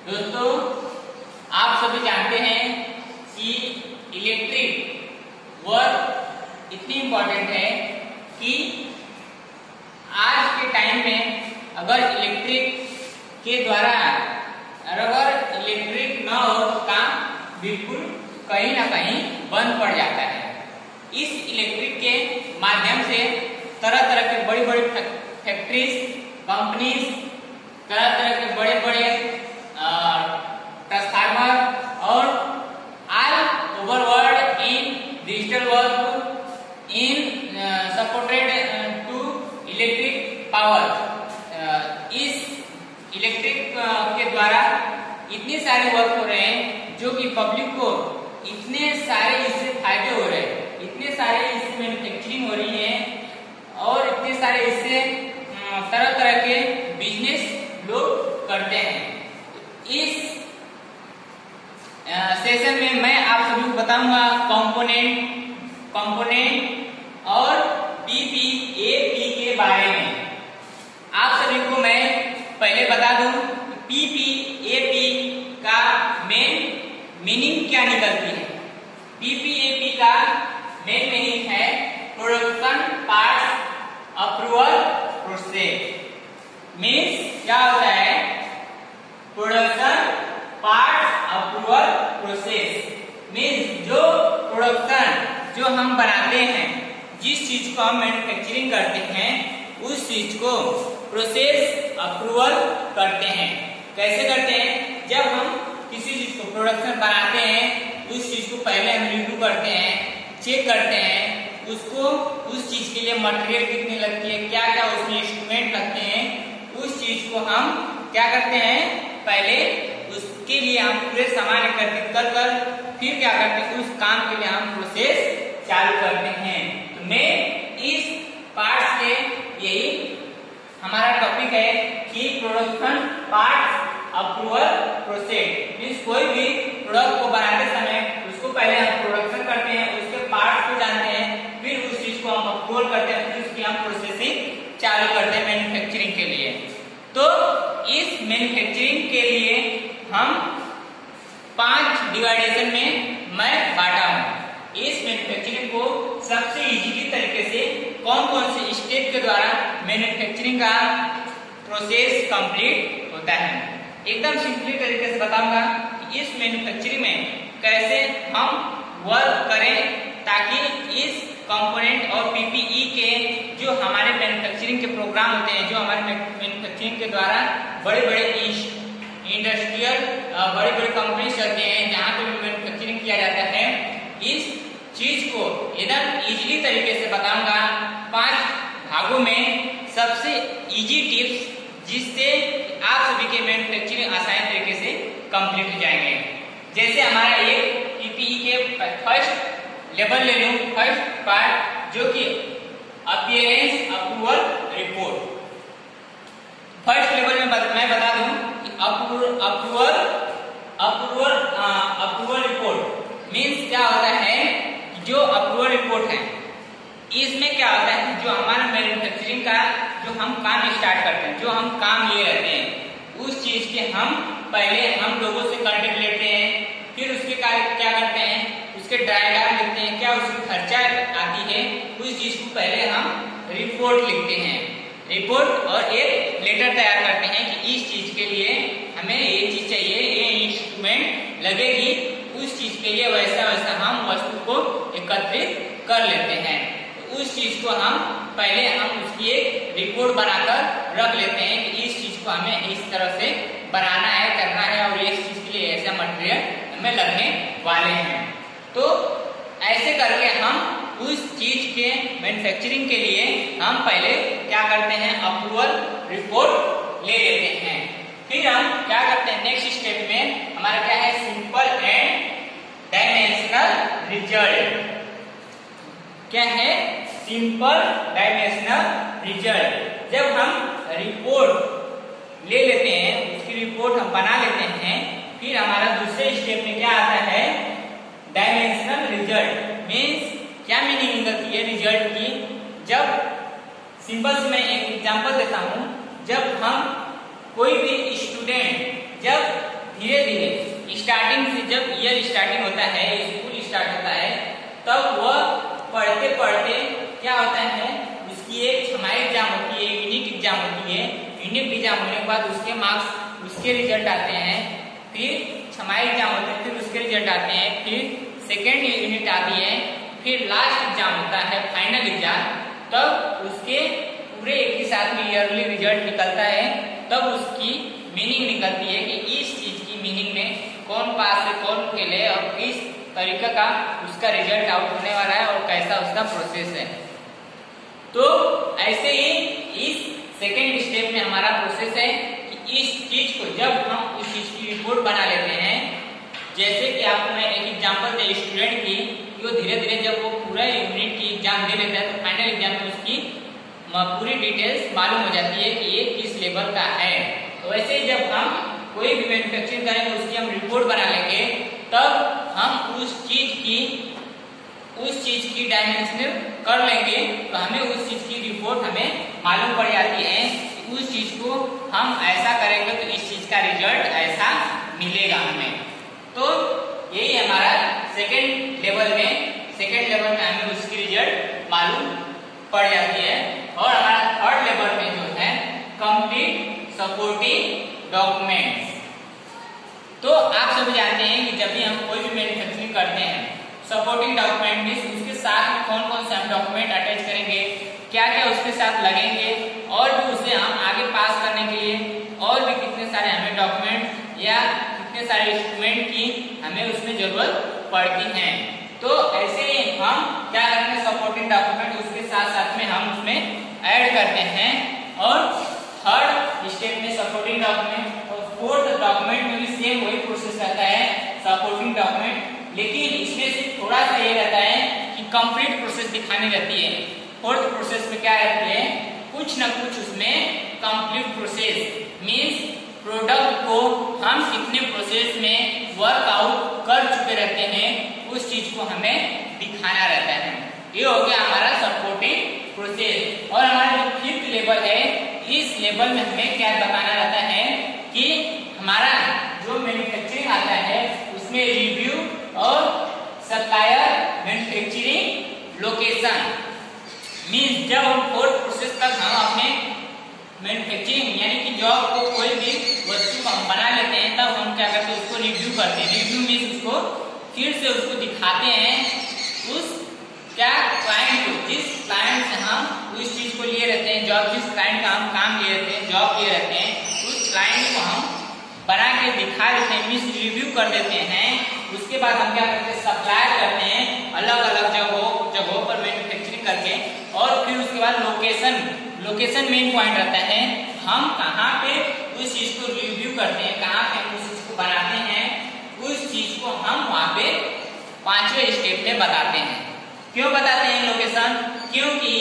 दोस्तों, आप सभी जानते हैं कि इलेक्ट्रिक वर्क इतनी इम्पोर्टेंट है कि आज के टाइम में अगर इलेक्ट्रिक के द्वारा अगर इलेक्ट्रिक न हो तो काम बिल्कुल कहीं ना कहीं बंद पड़ जाता है। इस इलेक्ट्रिक के माध्यम से तरह तरह के बड़ी बड़ी फैक्ट्रीज, कंपनीज, तरह तरह के बड़े बड़े ट्रांसफार्मर और all over world in digital work in supported to electric power. इस इलेक्ट्रिक के द्वारा इतने सारे वर्क हो रहे हैं जो कि पब्लिक को इतने सारे इससे फायदे हो रहे हैं, इतने सारे इससे मैन्युफैक्चरिंग हो रही है और इतने सारे इससे तरह तरह के बिजनेस लोग करते हैं। इस सेशन में मैं आप सभी को बताऊंगा कंपोनेंट और पीपीएपी के बारे में। आप सभी को मैं पहले बता दूं पीपीएपी का मेन मीनिंग क्या निकलती है। पीपीएपी का मेन मीनिंग है production parts approval process. Means क्या होता है? Production parts approval process means जो प्रोडक्शन जो हम बनाते हैं, जिस चीज को हम मैन्युफैक्चरिंग करते हैं, उस चीज को प्रोसेस अप्रूवल करते हैं। कैसे करते हैं? जब हम किसी चीज को प्रोडक्शन बनाते हैं, उस चीज को पहले हम रिव्यू करते हैं, चेक करते हैं उसको, उस चीज के लिए मटेरियल कितनी लगती है, क्या क्या उसमें इंस्ट्रूमेंट लगते हैं, उस चीज को हम क्या करते हैं, पहले उसके लिए हम पूरे सामान एकत्रित कर फिर क्या करते हैं, उस काम के लिए हम प्रोसेस चालू करते हैं। तो मैं इस पार्ट से यही हमारा टॉपिक है कि production parts approval process. Means कोई भी प्रोडक्ट को बनाते समय उसको पहले हम प्रोडक्शन करते हैं, उसके पार्ट्स को जानते हैं, फिर उस चीज को हम अप्रूवल करते हैं, फिर उसकी हम प्रोसेसिंग चालू करते हैं मैन्युफैक्चरिंग के लिए। तो इस मैन्युफैक्चरिंग के लिए हम 5 डिवाइडेशन में मैं बांटा हूं। इस मैन्युफैक्चरिंग को सबसे इजीली तरीके से कौन कौन से स्टेप के द्वारा मैन्युफैक्चरिंग का प्रोसेस कंप्लीट होता है, एकदम सिंपली तरीके से बताऊंगा कि इस मैन्युफैक्चरिंग में कैसे हम वर्क करें ताकि इस कंपोनेंट और पीपीई के जो हमारे मैन्युफैक्चरिंग के प्रोग्राम होते हैं, जो हमारे मैन्युफैक्चरिंग के द्वारा बड़े बड़े इंडस्ट्रियल बड़ी बड़ी कंपनी चलते हैं जहाँ पे मैन्युफैक्चरिंग किया जाता है, इस चीज को एकदम इजीली तरीके से बताऊंगा 5 भागों में। सबसे इजी टिप्स जिससे आप सभी के मैन्युफैक्चरिंग आसान तरीके से कंप्लीट हो जाएंगे। जैसे हमारा एक पीपीई के फर्स्ट लेवल ले लूं, फर्स्ट पार्ट जो कि appearance approval report. First level में मैं बता दूं कि अप्रूवल रिपोर्ट मीन्स क्या होता है, जो अप्रूवल रिपोर्ट है इसमें क्या होता है कि जो हमारा मैन्युफैक्चरिंग का जो हम काम स्टार्ट करते हैं, जो हम काम लिए रहते हैं, उस चीज के हम पहले हम लोगों से कॉन्टेक्ट लेते हैं, फिर उसके क्या करते हैं, उसके डायग्राम लिखते हैं, क्या उसकी खर्चा आती है, उस चीज को पहले हम रिपोर्ट लिखते हैं, रिपोर्ट और एक लेटर तैयार करते हैं कि इस चीज के लिए हमें ये चीज चाहिए, ये इंस्ट्रूमेंट लगेगी, उस चीज के लिए वैसा वैसा हम वस्तु को एकत्रित कर लेते हैं। तो उस चीज को हम पहले हम उसकी एक रिपोर्ट बनाकर रख लेते हैं कि इस चीज को हमें इस तरह से बनाना है, करना है और इस चीज के लिए ऐसा मटेरियल हमें लगने वाले हैं। तो ऐसे करके हम उस चीज के मैन्युफैक्चरिंग के लिए हम पहले क्या करते हैं, अप्रूवल रिपोर्ट ले लेते हैं। फिर हम क्या करते हैं, नेक्स्ट स्टेप में हमारा क्या है, सिंपल एंड डायमेंशनल रिजल्ट। क्या है? Simple dimensional result. जब हम रिपोर्ट ले लेते हैं, उसकी रिपोर्ट हम बना लेते हैं, फिर हमारा दूसरे स्टेप में क्या आता है, डायमेंशनल रिजल्ट। मीन्स क्या मीनिंग निकलती है रिजल्ट की? जब सिंपल से मैं एक एग्जांपल देता हूं, जब हम कोई भी स्टूडेंट जब धीरे धीरे स्टार्टिंग से, जब ईयर स्टार्टिंग होता है, स्कूल स्टार्ट होता है, तब वह पढ़ते पढ़ते क्या होता है, उसकी एक छमाही एग्जाम होती है, यूनिट एग्जाम होती है। यूनिट एग्जाम होने के बाद उसके मार्क्स, उसके रिजल्ट आते हैं, फिर छमाही एग्जाम होते हैं, फिर उसके रिजल्ट आते हैं, फिर सेकेंड यूनिट आती है, फिर लास्ट एग्जाम होता है, फाइनल एग्जाम। तब उसके पूरे एक ही साथ में ईयरली रिजल्ट निकलता है। तब उसकी मीनिंग निकलती है कि इस चीज की मीनिंग में कौन पास है, कौन फेल है, और किस तरीके का उसका रिजल्ट आउट होने वाला है, और कैसा उसका प्रोसेस है। तो ऐसे ही इस सेकेंड स्टेप में हमारा प्रोसेस है कि इस चीज को, जब हम उस चीज की रिपोर्ट बना लेते हैं, जैसे कि आपको मैं एक एग्जांपल दे स्टूडेंट की, वो धीरे धीरे जब वो पूरा यूनिट की एग्जाम दे लेता है, तो फाइनल एग्जाम में उसकी पूरी डिटेल्स मालूम हो जाती है कि ये किस लेवल का है। तो वैसे ही जब हम कोई भी मैन्युफैक्चरिंग करेंगे, उसकी हम रिपोर्ट बना लेंगे, तब हम उस चीज की डायमेंशनल कर लेंगे, तो हमें उस चीज की रिपोर्ट हमें मालूम पड़ जाती है कि उस चीज को हम ऐसा करेंगे तो इस चीज का रिजल्ट ऐसा मिलेगा हमें। तो यही हमारा सेकेंड लेवल में हमें उसकी रिजल्ट मालूम पड़ जाती है। और हमारा थर्ड लेवल में जो है कंप्लीट सपोर्टिंग डॉक्यूमेंट्स। तो आप सभी जानते हैं कि जब भी हम कोई भी मैन्युफैक्चरिंग करते हैं, सपोर्टिंग डॉक्यूमेंट मींस उसके साथ में कौन कौन से हम डॉक्यूमेंट अटैच करेंगे, क्या क्या उसके साथ लगेंगे, और भी उसे हम आगे पास करने के लिए और भी कितने सारे हमें डॉक्यूमेंट या कितने सारे इंस्ट्रूमेंट की हमें उसमें जरूरत पड़ती है। तो ऐसे ही हम क्या करते हैं, सपोर्टिंग डॉक्यूमेंट उसके साथ साथ में हम उसमें ऐड करते हैं। और थर्ड स्टेप में सपोर्टिंग डॉक्यूमेंट, और फोर्थ डॉक्यूमेंट में भी सेम वही प्रोसेस रहता है, सपोर्टिंग डॉक्यूमेंट, लेकिन इसमें से थोड़ा सा ये रहता है कि कंप्लीट प्रोसेस दिखानी रहती है। फोर्थ प्रोसेस में क्या रहती है, कुछ ना कुछ उसमें कंप्लीट प्रोसेस मींस प्रोडक्ट को हम कितने प्रोसेस में वर्कआउट कर चुके रहते हैं, उस चीज को हमें दिखाना रहता है। ये हो गया हमारा सपोर्टिंग प्रोसेस। और हमारा जो फिफ्थ लेवल है, इस लेवल में हमें क्या बताना रहता है कि हमारा जो मैन्युफैक्चरिंग आता है उसमें रिव्यू और सप्लायर मैन्युफैक्चरिंग लोकेशन मींस जब हम फोर्थ प्रोसेस तक हम अपने मैन्युफैक्चरिंग यानी कि जॉब को कोई भी वस्तु को हम बना लेते हैं, तब हम क्या करते हैं, उसको रिव्यू करते हैं। रिव्यू मींस उसको फिर से उसको दिखाते हैं उस क्या क्लाइंट को, जिस क्लाइंट से हम उस चीज को लिए रहते हैं, जॉब जिस क्लाइंट का हम काम लिए रहते हैं, जॉब लिए रहते हैं, उस क्लाइंट को हम बना के दिखा देते हैं, मींस रिव्यू कर देते हैं। उसके बाद हम क्या करते हैं, सप्लाई करते हैं अलग अलग जगहों पर मैन्युफैक्चरिंग करके। और फिर उसके बाद लोकेशन मेन पॉइंट रहता है, हम कहाँ पे उस चीज को रिव्यू करते हैं, कहाँ पे हम उस चीज को बनाते हैं, उस चीज को हम वहां पे पांचवें स्टेप में बताते हैं। क्यों बताते हैं लोकेशन, क्योंकि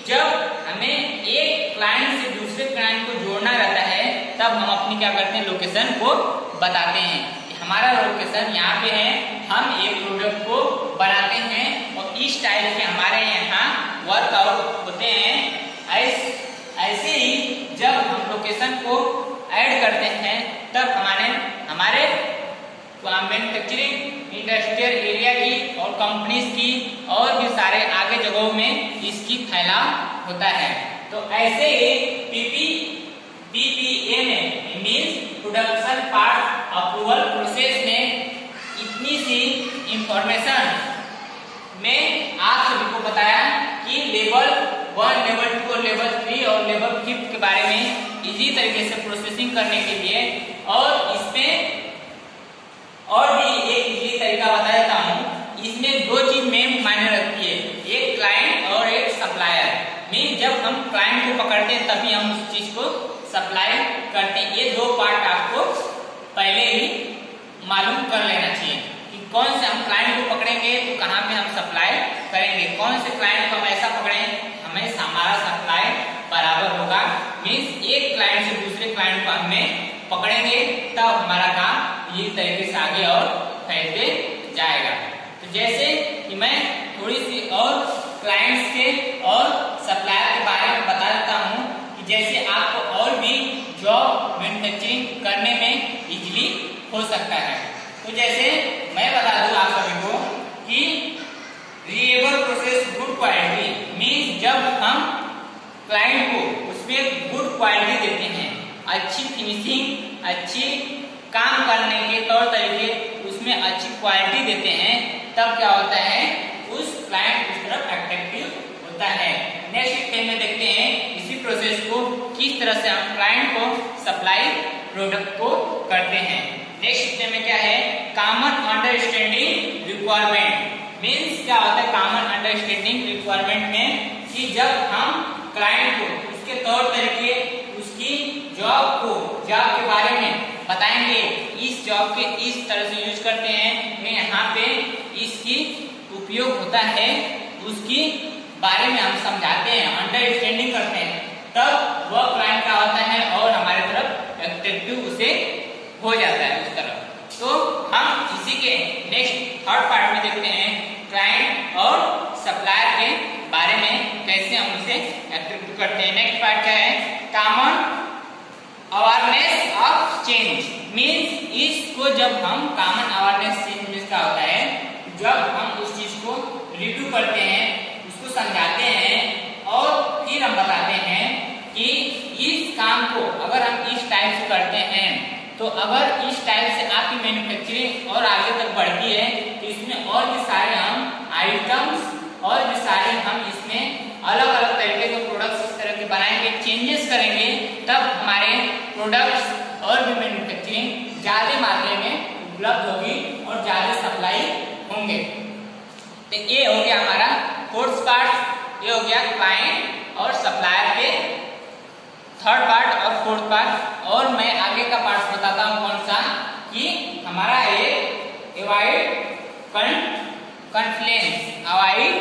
जब हमें एक क्लाइंट से दूसरे क्लाइंट को जोड़ना रहता है, तब हम अपनी क्या करते हैं, लोकेशन को बताते हैं कि हमारा लोकेशन यहाँ पे है, हम एक प्रोडक्ट को बनाते हैं और इस टाइप के हमारे यहाँ वर्कआउट होते हैं। ऐसे ही जब हम लोकेशन को ऐड करते हैं, तब हमारे मैन्युफैक्चरिंग इंडस्ट्रियल एरिया की और कंपनीज की और भी सारे आगे जगहों में इसकी फैलाव होता है। तो ऐसे ही पीपीए में means production part approval process में इतनी सी इंफॉर्मेशन में आप सभी को बताया कि लेवल 1, लेवल 2 और लेवल 3 और लेवल 5 के बारे में इजी तरीके से प्रोसेसिंग करने के लिए। और इसमें और भी एक इजी तरीका बता देता हूँ। इसमें दो चीज मेन मायने रखती है, एक क्लाइंट और एक सप्लायर। मीन जब हम क्लाइंट को पकड़ते हैं तभी हम उस चीज को सप्लाई करते हैं। ये दो पार्ट आपको पहले ही मालूम कर लेना चाहिए कि कौन से हम क्लाइंट को पकड़ेंगे तो कहाँ पे हम सप्लाई करेंगे, कौन से क्लाइंट को हम ऐसा पकड़ें हमें हमारा सप्लाई बराबर होगा। मीन्स एक क्लाइंट से दूसरे क्लाइंट को हमें पकड़ेंगे तब हमारा काम इस तरीके से आगे और फैलते जाएगा। तो जैसे कि मैं थोड़ी सी और क्लाइंट्स के और सप्लायर के बारे में बता देता हूँ कि जैसे आपको और भी जॉब मैन्युफैक्चरिंग करने में इजीली हो सकता है। तो जैसे मैं बता दूं आप सभी को कि reliable process good quality means जब हम क्लाइंट को उसमें गुड क्वालिटी देते हैं, अच्छी फिनिशिंग, अच्छी काम करने के तौर तरीके, उसमें अच्छी क्वालिटी देते हैं, तब क्या होता है उस क्लाइंट उस तरफ अट्रैक्टिव होता है। नेक्स्ट स्टेप में देखते हैं इसी प्रोसेस को किस तरह से हम क्लाइंट को सप्लाई प्रोडक्ट को करते हैं। नेक्स्ट स्टेप में क्या है, कॉमन अंडरस्टैंडिंग रिक्वायरमेंट मीन्स क्या होता है कॉमन अंडरस्टैंडिंग रिक्वायरमेंट में कि जब हम क्लाइंट को उसके तौर तरीके, उसकी जॉब के बारे में बताएंगे, इस जॉब के इस तरह से यूज करते हैं, यहाँ पे इसकी उपयोग होता है, उसकी बारे में हम समझाते हैं, अंडरस्टैंडिंग करते हैं, तब वह क्लाइंट का होता है और हमारे तरफ अट्रैक्टिव उसे हो जाता है उस तरफ। तो हम इसी के नेक्स्ट थर्ड पार्ट में देखते हैं क्लाइंट और सप्लायर के बारे में कैसे हम उसे अट्रैक्टिव करते हैं। नेक्स्ट पार्ट क्या है, common awareness of change means इसको जब हम कॉमन अवेयरनेस चेंज मीन्स क्या होता है, जब हम उस चीज को रिव्यू करते हैं, उसको समझाते हैं और फिर हम बताते हैं कि इस काम को अगर हम इस टाइप से करते हैं तो अगर इस टाइप से आपकी मैन्युफैक्चरिंग और आगे तक बढ़ती है तो इसमें और भी सारे हम आइटम्स और भी सारे हम इसमें अलग अलग तरीके के प्रोडक्ट्स इस तरह के बनाएंगे, चेंजेस करेंगे, तब हमारे प्रोडक्ट्स और भी मैन्युफैक्चरिंग ज्यादा मात्रा में उपलब्ध होगी और ज्यादा सप्लाई होंगे। तो ये हो गया हमारा फोर्थ पार्ट, ये हो गया क्लाइंट और सप्लायर के थर्ड पार्ट और फोर्थ पार्ट। और मैं आगे का पार्ट बताता हूँ कौन सा, कि हमारा ये अवॉइड कॉन्फ्लिक्ट, अवॉइड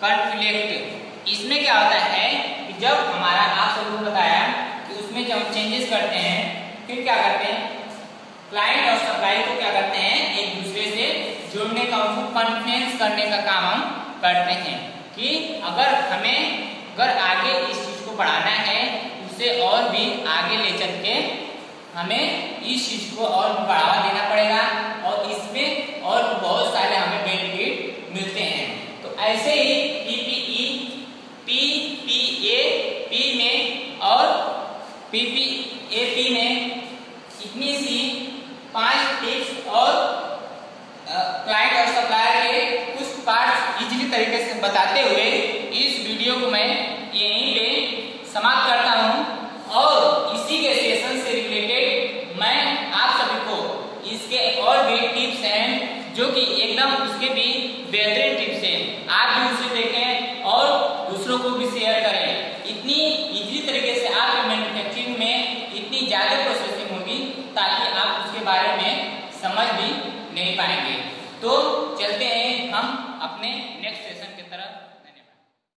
कॉन्फ्लिक्ट। इसमें क्या होता है कि जब हमारा आप सबको बताया कि उसमें जब हम चेंजेस करते हैं फिर क्या करते हैं, क्लाइंट और सप्लाई को क्या करते हैं एक दूसरे से जोड़ने का, उनको कन्फ्रेंस करने का काम हम करते हैं कि अगर आगे इस चीज को बढ़ाना है, उसे और भी आगे ले चल के हमें इस चीज को और बढ़ावा देना पड़ेगा और इसमें और बहुत सारे हमें बेनिफिट मिलते हैं। तो ऐसे ही पीपीई, पीपीएपी में और पीपीएपी में इतनी सी 5 टिप्स और क्लाइंट और सप्लायर के कुछ पार्ट्स इजीली तरीके से बताते हुए इस